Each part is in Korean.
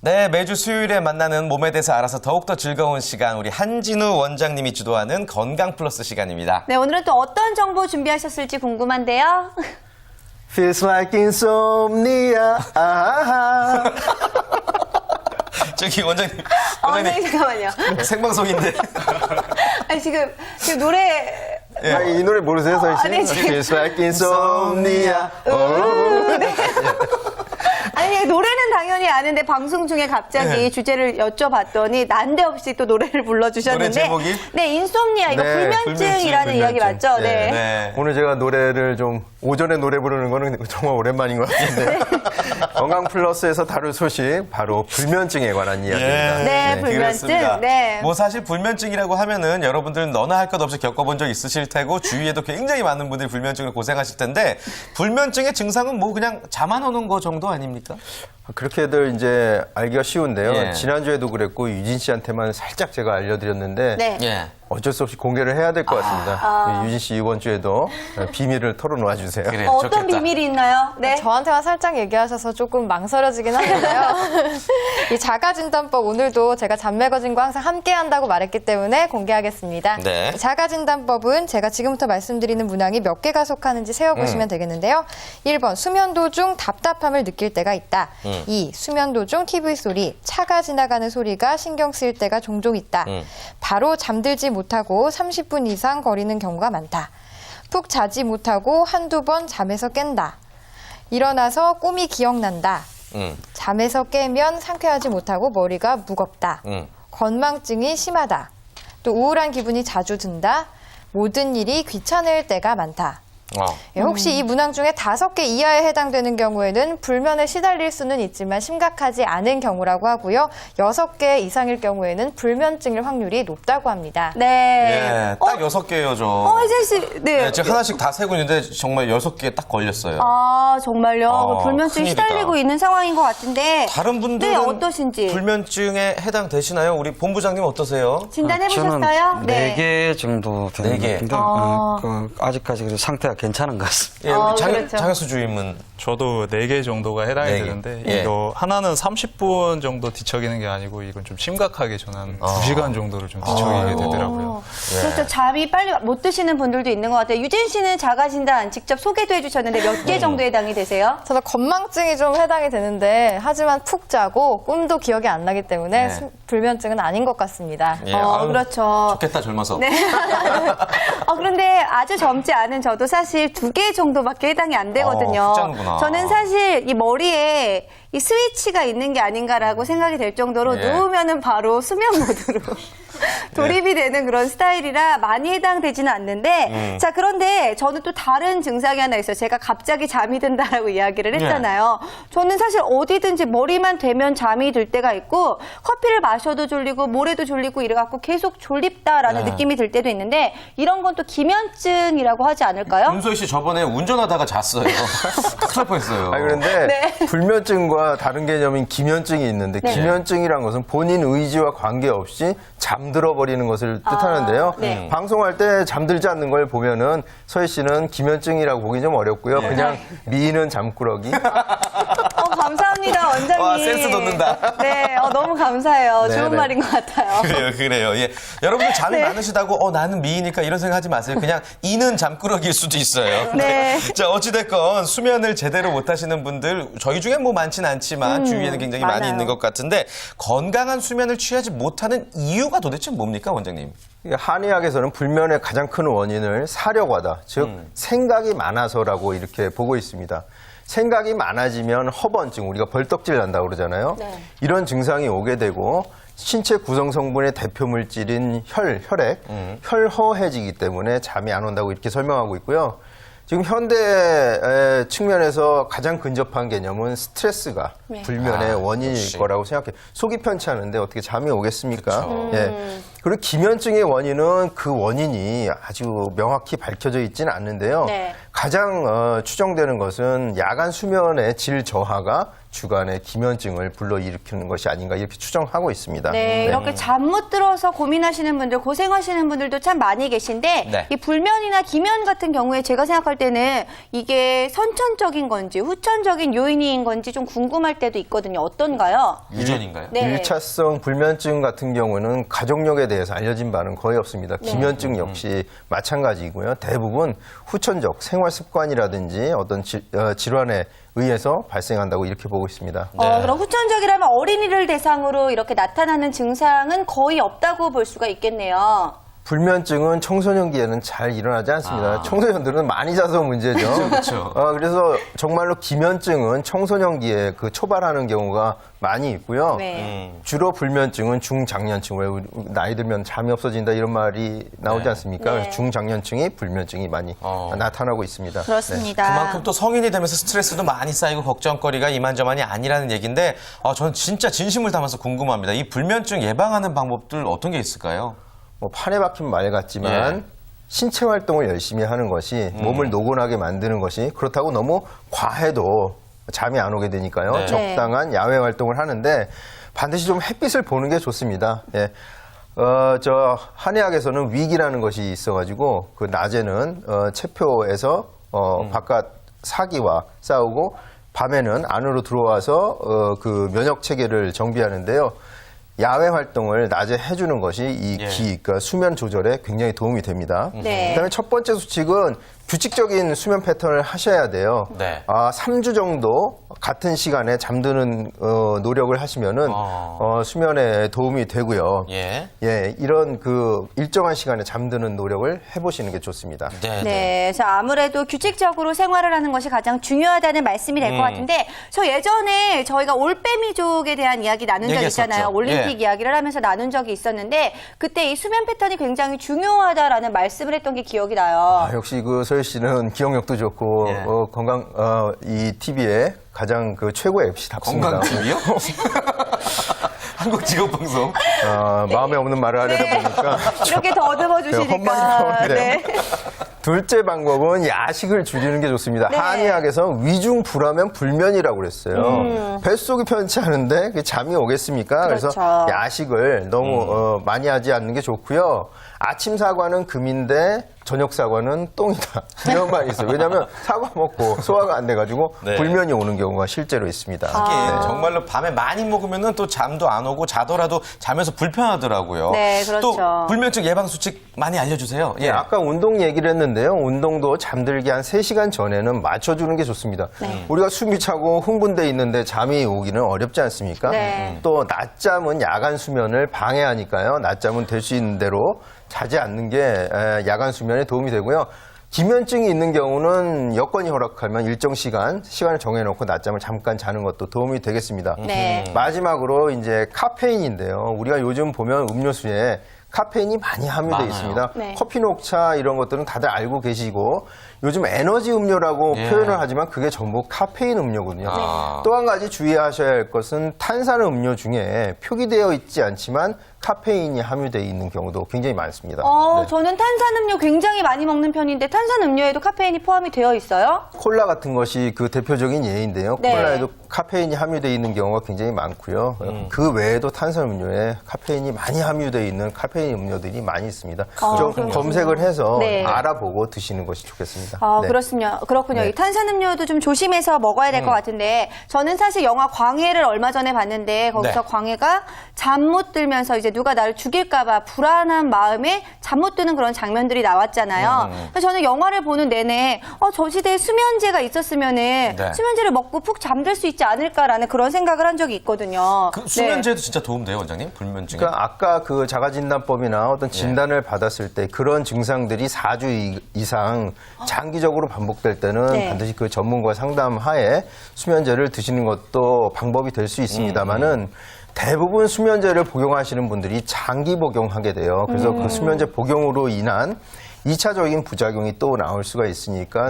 네, 매주 수요일에 만나는 몸에 대해서 알아서 더욱더 즐거운 시간, 우리 한진우 원장님이 주도하는 건강 플러스 시간입니다. 네, 오늘은 또 어떤 정보 준비하셨을지 궁금한데요. Feels like insomnia. 아하. 저기 원장님, 네, 잠깐만요. 생방송인데. 아니, 지금 노래. 예. 아, 이 노래 모르세요, 서희 씨? 네, 지금. Feels like insomnia. 네. 아니, 노래는 당연히 아는데 방송 중에 갑자기 네. 주제를 여쭤봤더니 난데없이 또 노래를 불러주셨는데. 노래 제목이? 네, 인솜니아. 이거 네, 불면증이라는 이야기 불면증. 맞죠? 네. 네. 오늘 제가 노래를 좀 오전에 노래 부르는 거는 정말 오랜만인 것 같은데 건강 플러스에서 다룰 소식 바로 불면증에 관한 이야기입니다. 네, 불면증. 그렇습니다. 네. 뭐 사실 불면증이라고 하면은 여러분들은 너나 할 것 없이 겪어본 적 있으실 테고 주위에도 굉장히 많은 분들이 불면증을 고생하실 텐데 불면증의 증상은 뭐 그냥 잠 안 오는 거 정도 아닙니까? 그렇게들 이제 알기가 쉬운데요. 예. 지난주에도 그랬고 유진 씨한테만 살짝 제가 알려드렸는데 네. 예. 어쩔 수 없이 공개를 해야 될 것 같습니다. 유진 씨 이번 주에도 비밀을 털어놓아 주세요. 그래, 어떤 좋겠다. 비밀이 있나요? 네. 저한테만 살짝 얘기하셔서 조금 망설여지긴 하는데요. 이 자가진단법 오늘도 제가 잠매거진과 항상 함께한다고 말했기 때문에 공개하겠습니다. 네. 자가진단법은 제가 지금부터 말씀드리는 문항이 몇 개가 속하는지 세어보시면 되겠는데요. 1번 수면 도중 답답함을 느낄 때가 있다. 2. 수면 도중 TV 소리, 차가 지나가는 소리가 신경 쓰일 때가 종종 있다. 바로 잠들지 못하고 30분 이상 거리는 경우가 많다. 푹 자지 못하고 한두 번 잠에서 깬다. 일어나서 꿈이 기억난다. 잠에서 깨면 상쾌하지 못하고 머리가 무겁다. 건망증이 심하다. 또 우울한 기분이 자주 든다. 모든 일이 귀찮을 때가 많다. 예, 혹시 이 문항 중에 5개 이하에 해당되는 경우에는 불면에 시달릴 수는 있지만 심각하지 않은 경우라고 하고요. 6개 이상일 경우에는 불면증일 확률이 높다고 합니다. 네. 예, 딱 6개요, 저. 혜진 씨. 네. 네, 지금 하나씩 다 세고 있는데 정말 6개 딱 걸렸어요. 아, 정말요? 불면증 큰일이다. 시달리고 있는 상황인 것 같은데. 다른 분들은 네, 어떠신지. 불면증에 해당되시나요? 우리 본부장님 어떠세요? 진단해보셨어요? 저는 4개 정도 되는 4개. 것 같은데 아직까지 그래도 상태가 괜찮은 것 같습니다. 예, 우리 그렇죠. 장혁수 주임은 저도 4개 정도가 해당이 4개. 되는데 예. 이거 하나는 30분 정도 뒤척이는 게 아니고 이건 좀 심각하게 저는 한 2시간 정도를 좀 뒤척이게 되더라고요. 그렇죠. 잠이 빨리 못 드시는 분들도 있는 것 같아요. 유진 씨는 자가진단 직접 소개도 해주셨는데 몇 개 정도 해당이 되세요? 저도 건망증이 좀 해당이 되는데 하지만 푹 자고 꿈도 기억이 안 나기 때문에 네. 불면증은 아닌 것 같습니다. 예, 아유, 그렇죠. 좋겠다 젊어서. 네. 그런데 아주 젊지 않은 저도 사실 2개 정도밖에 해당이 안 되거든요. 쉽지 않구나. 저는 사실 이 머리에 이 스위치가 있는 게 아닌가라고 생각이 될 정도로 예. 누우면은 바로 수면 모드로 돌입이 되는 그런 스타일이라 많이 해당되지는 않는데 자, 그런데 저는 또 다른 증상이 하나 있어요. 제가 갑자기 잠이 든다라고 이야기를 했잖아요. 저는 사실 어디든지 머리만 대면 잠이 들 때가 있고 커피를 마셔도 졸리고 모래도 졸리고 이래갖고 계속 졸립다라는 느낌이 들 때도 있는데 이런 건 또 기면증이라고 하지 않을까요? 윤소희 씨 저번에 운전하다가 잤어요. 큰일 날 뻔했어요. 그런데 네. 불면증과 다른 개념인 기면증이 있는데 기면증이란 것은 본인 의지와 관계없이 잠들어 버리는 것을 뜻하는데요. 네. 방송할 때 잠들지 않는 걸 보면은 서희 씨는 기면증이라고 보기 좀 어렵고요. 그냥 미는 잠꾸러기. 감사합니다, 원장님. 와, 센스 돋는다. 네, 너무 감사해요. 네, 좋은 네. 말인 것 같아요. 그래요. 예. 여러분들 잠이 네. 많으시다고 나는 미이니까 이런 생각하지 마세요. 그냥 이는 잠꾸러기일 수도 있어요. 네. 자, 어찌됐건 수면을 제대로 못하시는 분들 저희 중에 뭐 많지는 않지만 주위에는 굉장히 많이 많아요. 있는 것 같은데 건강한 수면을 취하지 못하는 이유가 도대체 뭡니까, 원장님? 한의학에서는 불면의 가장 큰 원인을 사려과다, 즉 생각이 많아서라고 이렇게 보고 있습니다. 생각이 많아지면 허번증, 우리가 벌떡질 난다고 그러잖아요. 네. 이런 증상이 오게 되고 신체 구성 성분의 대표 물질인 혈액, 혈허해지기 때문에 잠이 안 온다고 이렇게 설명하고 있고요. 지금 현대 측면에서 가장 근접한 개념은 스트레스가 불면의 원인일 역시. 거라고 생각해요. 속이 편치 않은데 어떻게 잠이 오겠습니까? 예. 그리고 기면증의 원인은 그 원인이 아주 명확히 밝혀져 있지는 않는데요. 네. 가장 추정되는 것은 야간 수면의 질 저하가 주간에 기면증을 불러일으키는 것이 아닌가 이렇게 추정하고 있습니다. 네, 이렇게 잠 못 들어서 고민하시는 분들, 고생하시는 분들도 참 많이 계신데 네. 이 불면이나 기면 같은 경우에 제가 생각할 때는 이게 선천적인 건지 후천적인 요인인 건지 좀 궁금할 때도 있거든요. 어떤가요? 유전인가요? 네. 1차성 불면증 같은 경우는 가족력에 대해서 알려진 바는 거의 없습니다. 기면증 역시 마찬가지이고요. 대부분 후천적 생활 습관이라든지 어떤 질환에 의해서 발생한다고 이렇게 보고 있습니다. 그럼 후천적이라면 어린이를 대상으로 이렇게 나타나는 증상은 거의 없다고 볼 수가 있겠네요. 불면증은 청소년기에는 잘 일어나지 않습니다. 청소년들은 많이 자서 문제죠. 그렇죠. 그래서 정말로 기면증은 청소년기에 그 초발하는 경우가 많이 있고요. 네. 주로 불면증은 중장년층, 왜 나이 들면 잠이 없어진다 이런 말이 나오지 네. 않습니까? 네. 그래서 중장년층이 불면증이 많이 나타나고 있습니다. 그렇습니다. 그만큼 또 성인이 되면서 스트레스도 많이 쌓이고 걱정거리가 이만저만이 아니라는 얘기인데 저는 진짜 진심을 담아서 궁금합니다. 이 불면증 예방하는 방법들 어떤 게 있을까요? 뭐 판에 박힌 말 같지만 예. 신체 활동을 열심히 하는 것이 몸을 노곤하게 만드는 것이 그렇다고 너무 과해도 잠이 안 오게 되니까요. 네. 적당한 야외 활동을 하는데 반드시 좀 햇빛을 보는 게 좋습니다. 예. 저 한의학에서는 위기라는 것이 있어가지고 그 낮에는 체표에서 바깥 사기와 싸우고 밤에는 안으로 들어와서 그 면역 체계를 정비하는데요. 야외 활동을 낮에 해주는 것이 이 예. 그러니까 수면 조절에 굉장히 도움이 됩니다. 네. 그다음에 첫 번째 수칙은 규칙적인 수면 패턴을 하셔야 돼요. 네. 3주 정도 같은 시간에 잠드는 노력을 하시면은 수면에 도움이 되고요. 예. 예, 이런 그 일정한 시간에 잠드는 노력을 해보시는 게 좋습니다. 네. 네, 저 아무래도 규칙적으로 생활을 하는 것이 가장 중요하다는 말씀이 될 것 같은데 저 예전에 저희가 올빼미족에 대한 이야기 나눈 적 얘기했었죠. 있잖아요. 올림픽 예. 이야기를 하면서 나눈 적이 있었는데 그때 이 수면 패턴이 굉장히 중요하다라는 말씀을 했던 게 기억이 나요. 역시 그 서희 씨는 기억력도 좋고 예. 이 TV에 가장 그 최고의 MC답습니다. 건강 TV요? 한국 직업방송. 마음에 없는 말을 하려다 보니까 이렇게 더듬어 헛말이 주시니까. 나오네요. 둘째 방법은 야식을 줄이는 게 좋습니다. 네. 한의학에서 위중 불하면 불면이라고 그랬어요. 뱃속이 편치 않은데 그 잠이 오겠습니까? 그래서 그렇죠. 야식을 너무 많이 하지 않는 게 좋고요. 아침 사과는 금인데 저녁 사과는 똥이다. 이런 말이 있어요. 왜냐하면 사과 먹고 소화가 안 돼가지고 네. 불면이 오는 경우가 실제로 있습니다. 하긴 정말로 밤에 많이 먹으면은 또 잠도 안 오고 자더라도 자면서 불편하더라고요. 네, 그렇죠. 또 불면증 예방 수칙 많이 알려주세요. 예, 아까 운동 얘기를 했는데요. 운동도 잠들기 한 3시간 전에는 맞춰주는 게 좋습니다. 우리가 숨이 차고 흥분돼 있는데 잠이 오기는 어렵지 않습니까? 네. 또 낮잠은 야간 수면을 방해하니까요. 낮잠은 될 수 있는 대로 자지 않는 게 야간 수면에 도움이 되고요. 기면증이 있는 경우는 여건이 허락하면 일정 시간을 정해놓고 낮잠을 잠깐 자는 것도 도움이 되겠습니다. 네. 마지막으로 이제 카페인인데요. 우리가 요즘 보면 음료수에 카페인이 많이 함유되어 많아요. 있습니다. 네. 커피, 녹차 이런 것들은 다들 알고 계시고 요즘 에너지 음료라고 예. 표현을 하지만 그게 전부 카페인 음료거든요. 아. 또 한 가지 주의하셔야 할 것은 탄산 음료 중에 표기되어 있지 않지만 카페인이 함유되어 있는 경우도 굉장히 많습니다. 네. 저는 탄산음료 굉장히 많이 먹는 편인데 탄산음료에도 카페인이 포함이 되어 있어요? 콜라 같은 것이 그 대표적인 예인데요. 네. 콜라에도 카페인이 함유되어 있는 경우가 굉장히 많고요. 그 외에도 탄산음료에 카페인이 많이 함유되어 있는 카페인 음료들이 많이 있습니다. 좀 그렇군요. 검색을 해서 네. 알아보고 드시는 것이 좋겠습니다. 네. 그렇군요. 네. 이 탄산음료도 좀 조심해서 먹어야 될 것 같은데 저는 사실 영화 광해를 얼마 전에 봤는데 거기서 네. 광해가 잠 못 들면서 이제 누가 나를 죽일까봐 불안한 마음에 잠 못 드는 그런 장면들이 나왔잖아요. 그래서 저는 영화를 보는 내내 저 시대에 수면제가 있었으면은 네. 수면제를 먹고 푹 잠들 수 있지 않을까라는 그런 생각을 한 적이 있거든요. 그 수면제도 진짜 도움돼요, 원장님? 불면증에? 그러니까 아까 그 자가진단법이나 어떤 진단을 받았을 때 그런 증상들이 4주 이상 장기적으로 반복될 때는 네. 반드시 그 전문가 상담 하에 수면제를 드시는 것도 방법이 될 수 있습니다만은 대부분 수면제를 복용하시는 분들이 장기 복용하게 돼요. 그래서 그 수면제 복용으로 인한 2차적인 부작용이 또 나올 수가 있으니까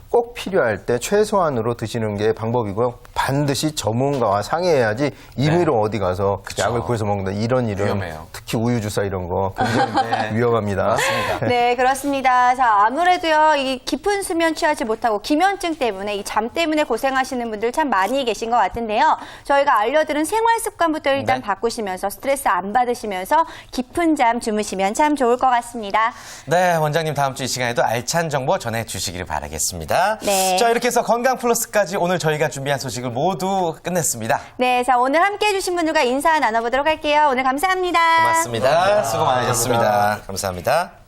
꼭 필요할 때 최소한으로 드시는 게 방법이고요. 반드시 전문가와 상의해야지 임의로 어디 가서 그쵸. 약을 구해서 먹는다. 이런 일은 위험해요. 특히 우유 주사 이런 거 굉장히 위험합니다. 네, 그렇습니다. 자, 아무래도요, 이 깊은 수면 취하지 못하고 기면증 때문에, 이 잠 때문에 고생하시는 분들 참 많이 계신 것 같은데요. 저희가 알려드린 생활 습관부터 일단 네. 바꾸시면서 스트레스 안 받으시면서 깊은 잠 주무시면 참 좋을 것 같습니다. 네, 원장님 다음 주 이 시간에도 알찬 정보 전해주시기를 바라겠습니다. 네. 자, 이렇게 해서 건강 플러스까지 오늘 저희가 준비한 소식을 모두 끝냈습니다. 네, 자, 오늘 함께 해주신 분들과 인사 나눠보도록 할게요. 오늘 감사합니다. 고맙습니다. 수고 많으셨습니다. 감사합니다.